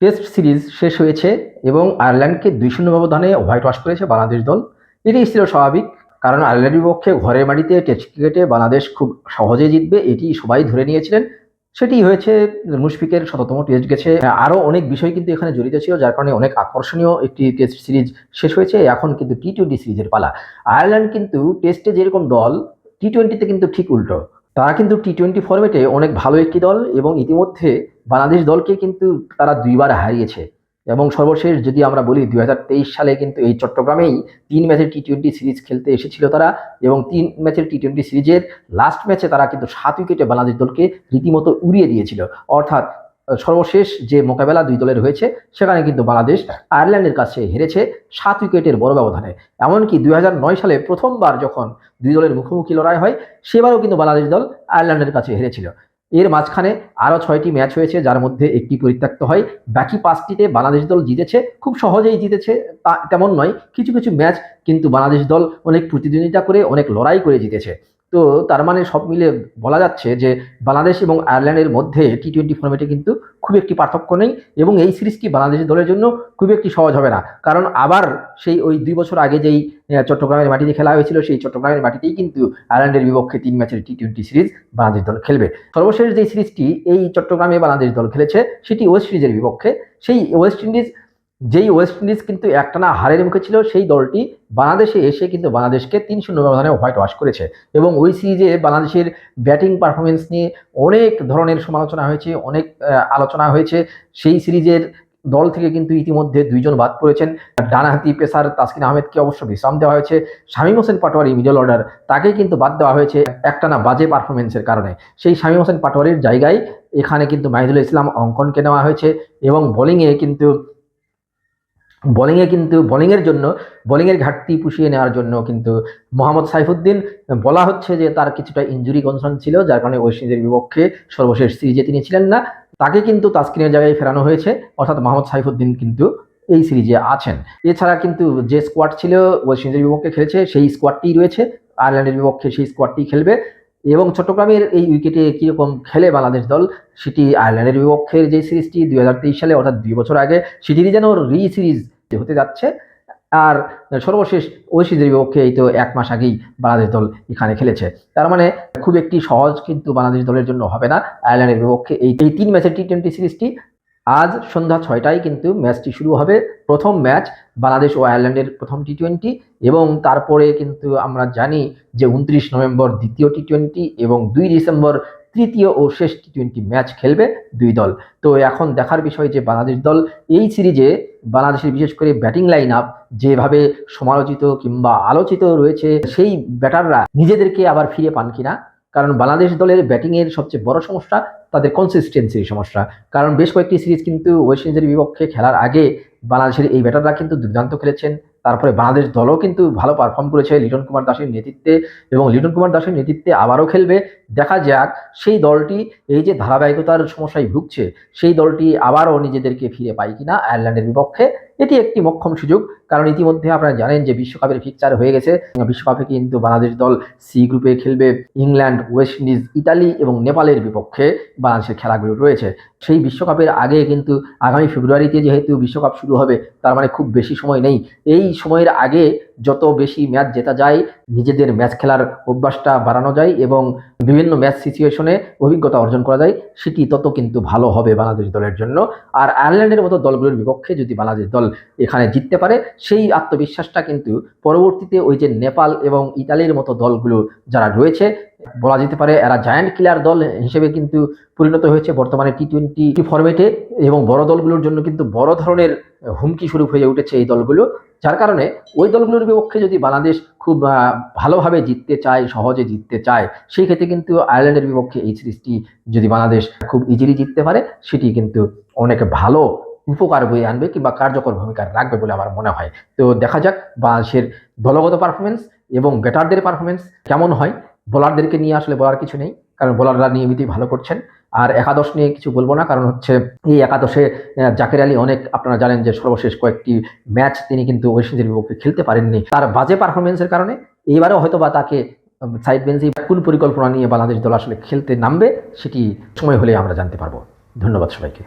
Test series শেষ হয়েছে এবং আয়ারল্যান্ডকে 2-0 ব্যবধানে হোয়াইট ওয়াশ করেছে বাংলাদেশ দল। এটি ছিল স্বাভাবিক, কারণ আয়ারল্যান্ডের বিপক্ষে ঘরের মাটিতে টেস্ট ক্রিকেটে বাংলাদেশ খুব সহজেই জিতবে, এটি সবাই ধরে নিয়েছিলেন। সেটি হয়েছে। মুশফিকের 100তম টেস্ট গেছে। আরও অনেক বিষয় কিন্তু এখানে জড়িত ছিল, যার কারণে অনেক আকর্ষণীয় একটি টেস্ট সিরিজ শেষ হয়েছে। এখন কিন্তু টি-20 সিরিজের পালা। আয়ারল্যান্ড কিন্তু টেস্টে যেরকম দল, টি-20তে কিন্তু ঠিক উল্টো। তারা কিন্তু টি-20 ফরম্যাটে অনেক ভালো একটি দল এবং ইতিমধ্যে বাংলাদেশ দলকে কিন্তু তারা 2বার হারিয়েছে। এবং সর্বশেষ যদি আমরা বলি 2023 সালে কিন্তু এই চট্টগ্রামেই 3 ম্যাচের টি-20 সিরিজ খেলতে এসেছিল তারা, এবং 3 ম্যাচের টি-20 সিরিজের লাস্ট ম্যাচে তারা কিন্তু 7 উইকেটে বাংলাদেশ দলকে রীতিমতো উড়িয়ে দিয়েছিল। অর্থাৎ সর্বশেষ যে মোকাবেলা দুই দলের হয়েছে সেখানে কিন্তু বাংলাদেশ আয়ারল্যান্ডের কাছে হেরেছে 7 উইকেটের বড় ব্যবধানে। এমনকি 2009 সালে প্রথমবার যখন দুই দলের মুখোমুখি লড়াই হয় সেবারও কিন্তু বাংলাদেশ দল আয়ারল্যান্ডের কাছে হেরেছিল। এর মাঝখানে আরও 6টি ম্যাচ হয়েছে, যার মধ্যে একটি পরিত্যক্ত হয়। বাকি 5টিতে বাংলাদেশ দল জিতেছে, খুব সহজেই জিতেছে তা তেমন নয়। কিছু কিছু ম্যাচ কিন্তু বাংলাদেশ দল অনেক প্রতিদ্বন্দ্বিতা করে, অনেক লড়াই করে জিতেছে। তো তার মানে সব মিলে বলা যাচ্ছে যে বাংলাদেশ এবং আয়ারল্যান্ডের মধ্যে টি-20 ফরম্যাটে কিন্তু খুব একটি পার্থক্য নেই, এবং এই সিরিজটি বাংলাদেশ দলের জন্য খুব একটি সহজ হবে না। কারণ আবার সেই ওই 2 বছর আগে যেই চট্টগ্রামের মাটিতে খেলা হয়েছিল, সেই চট্টগ্রামের মাটিতেই কিন্তু আয়ারল্যান্ডের বিপক্ষে 3 ম্যাচের টি-20 সিরিজ বাংলাদেশ দল খেলবে। সর্বশেষ যে সিরিজটি এই চট্টগ্রামে বাংলাদেশ দল খেলেছে সেটি ওয়েস্ট ইন্ডিজের বিপক্ষে। সেই ওয়েস্ট ইন্ডিজ কিন্তু একটানা হারের মুখে ছিল, সেই দলটি বাংলাদেশে এসে কিন্তু বাংলাদেশকে 3-0 ব্যবধানে হোয়াইট ওয়াশ করেছে। এবং ওই সিরিজে বাংলাদেশের ব্যাটিং পারফরমেন্স নিয়ে অনেক ধরনের সমালোচনা হয়েছে, অনেক আলোচনা হয়েছে। সেই সিরিজের দল থেকে কিন্তু ইতিমধ্যে 2 জন বাদ পড়েছেন। ডানহাতি পেসার তাসকিন আহমেদকে অবশ্য বিশ্রাম দেওয়া হয়েছে। শামীম হোসেন পাটোয়ারি মিডল অর্ডার, তাকে কিন্তু বাদ দেওয়া হয়েছে একটানা বাজে পারফরমেন্সের কারণে। সেই শামীম হোসেন পাটোয়ারির জায়গায় এখানে কিন্তু মাহিদুল ইসলাম অঙ্কনকে নেওয়া হয়েছে। এবং বোলিংয়ের ঘাটতি পুষিয়ে নেওয়ার জন্য কিন্তু মোহাম্মদ সাইফুদ্দিন, বলা হচ্ছে যে তার কিছুটা ইনজুরি কনসার্ন ছিল, যার কারণে ওয়েস্ট ইন্ডিজের বিপক্ষে সর্বশেষ সিরিজে তিনি ছিলেন না। তাকে কিন্তু তাসকিনের জায়গায় ফেরানো হয়েছে, অর্থাৎ মোহাম্মদ সাইফুদ্দিন কিন্তু এই সিরিজে আছেন। এছাড়া কিন্তু যে স্কোয়াড ছিল ওয়েস্ট ইন্ডিজের বিপক্ষে খেলেছে, সেই স্কোয়াডটিই রয়েছে আয়ারল্যান্ডের বিপক্ষে, সেই স্কোয়াডটি খেলবে। এবং চট্টগ্রামের এই উইকেটে কীরকম খেলে বাংলাদেশ দল, সেটি আয়ারল্যান্ডের বিপক্ষের যে সিরিজটি 2023 সালে, অর্থাৎ 2 বছর আগে, সেটিরই যেন সিরিজ হতে যাচ্ছে। আর সর্বশেষ ওয়েস্ট ইন্ডিজের বিপক্ষে এই তো 1 মাস আগেই বাংলাদেশ দল এখানে খেলেছে। তার মানে খুব একটি সহজ কিন্তু বাংলাদেশ দলের জন্য হবে না আয়ারল্যান্ডের বিপক্ষে এই 3 ম্যাচের টি-20 সিরিজটি। আজ সন্ধ্যা 6টায় কিন্তু ম্যাচটি শুরু হবে। প্রথম ম্যাচ বাংলাদেশ ও আয়ারল্যান্ডের প্রথম টি-20, এবং তারপরে কিন্তু আমরা জানি যে 29 নভেম্বর দ্বিতীয় টি-20 এবং 2 ডিসেম্বর তৃতীয় ও শেষ টি-20 ম্যাচ খেলবে দুই দল। তো এখন দেখার বিষয় যে বাংলাদেশ দল এই সিরিজে, বাংলাদেশের বিশেষ করে ব্যাটিং লাইন আপ যেভাবে সমালোচিত কিংবা আলোচিত রয়েছে, সেই ব্যাটাররা নিজেদেরকে আবার ফিরে পান কিনা। কারণ বাংলাদেশ দলের ব্যাটিংয়ের সবচেয়ে বড় সমস্যা তাদের কনসিস্টেন্সির সমস্যা। কারণ বেশ কয়েকটি সিরিজ কিন্তু ওয়েস্ট ইন্ডিজের বিপক্ষে খেলার আগে বাংলাদেশের এই ব্যাটাররা কিন্তু দুর্দান্ত খেলেছেন। তারপরে বাংলাদেশ দলও কিন্তু ভালো পারফর্ম করেছে লিটন কুমার দাসের নেতৃত্বে, এবং লিটন কুমার দাসের নেতৃত্বে আবারও খেলবে। দেখা যাক সেই দলটি এই যে ধারাবাহিকতার সমস্যায় ভুগছে, সেই দলটি আবারও নিজেদেরকে ফিরে পায় কিনা আয়ারল্যান্ডের বিপক্ষে। এটি একটি মোক্ষম সুযোগ, কারণ ইতিমধ্যে আপনারা জানেন যে বিশ্বকাপের ফিকচার হয়ে গেছে। বিশ্বকাপে কিন্তু বাংলাদেশ দল সি গ্রুপে খেলবে ইংল্যান্ড, ওয়েস্ট ইন্ডিজ, ইতালি এবং নেপালের বিপক্ষে বাংলাদেশের খেলাগুলো রয়েছে। সেই বিশ্বকাপের আগে কিন্তু আগামী ফেব্রুয়ারিতে যেহেতু বিশ্বকাপ শুরু হবে, তার মানে খুব বেশি সময় নেই। এই সময়ের আগে যত বেশি ম্যাচ জেতা যায়, নিজেদের ম্যাচ খেলার অভ্যাসটা বাড়ানো যায় এবং বিভিন্ন ম্যাচ সিচুয়েশনে অভিজ্ঞতা অর্জন করা যায়, সেটি তত কিন্তু ভালো হবে বাংলাদেশ দলের জন্য। আর আয়ারল্যান্ডের মতো দলগুলোর বিপক্ষে যদি বাংলাদেশ দল এখানে জিততে পারে, সেই আত্মবিশ্বাসটা কিন্তু পরবর্তীতে ওই যে নেপাল এবং ইতালির মতো দলগুলো যারা রয়েছে, বলা যেতে পারে এরা জায়ান্ট কিলার দল হিসেবে কিন্তু পরিণত হয়েছে বর্তমানে টি-20 ফরম্যাটে। এবং বড় দলগুলোর জন্য কিন্তু বড় ধরনের হুমকি স্বরূপ হয়ে উঠেছে এই দলগুলো। যার কারণে ওই দলগুলোর বিপক্ষে যদি বাংলাদেশ খুব ভালোভাবে জিততে চায়, সহজে জিততে চায়, সেই ক্ষেত্রে কিন্তু আয়ারল্যান্ডের বিপক্ষে এই সিরিজটি যদি বাংলাদেশ খুব ইজিলি জিততে পারে, সেটি কিন্তু অনেক ভালো উপকার বয়ে আনবে কিংবা কার্যকর ভূমিকা রাখবে বলে আমার মনে হয়। তো দেখা যাক বাংলাদেশের দলগত পারফরমেন্স এবং ব্যাটারদের পারফরমেন্স কেমন হয়। বোলারদেরকে নিয়ে আসলে বলার কিছু নেই, কারণ বোলাররা নিয়মিতই ভালো করছেন। আর একাদশ নিয়ে কিছু বলবো না, কারণ হচ্ছে এই একাদশে জাকের আলী অনেক, আপনারা জানেন যে সর্বশেষ কয়েকটি ম্যাচ তিনি কিন্তু ওয়েস্ট ইন্ডিজের বিপক্ষে খেলতে পারেননি তার বাজে পারফরমেন্সের কারণে। এইবারও হয়তো বা তাকে সাইড বেঞ্চে কোন পরিকল্পনা নিয়ে বাংলাদেশ দল আসলে খেলতে নামবে, সেটি সময় হলে আমরা জানতে পারবো। ধন্যবাদ সবাইকে।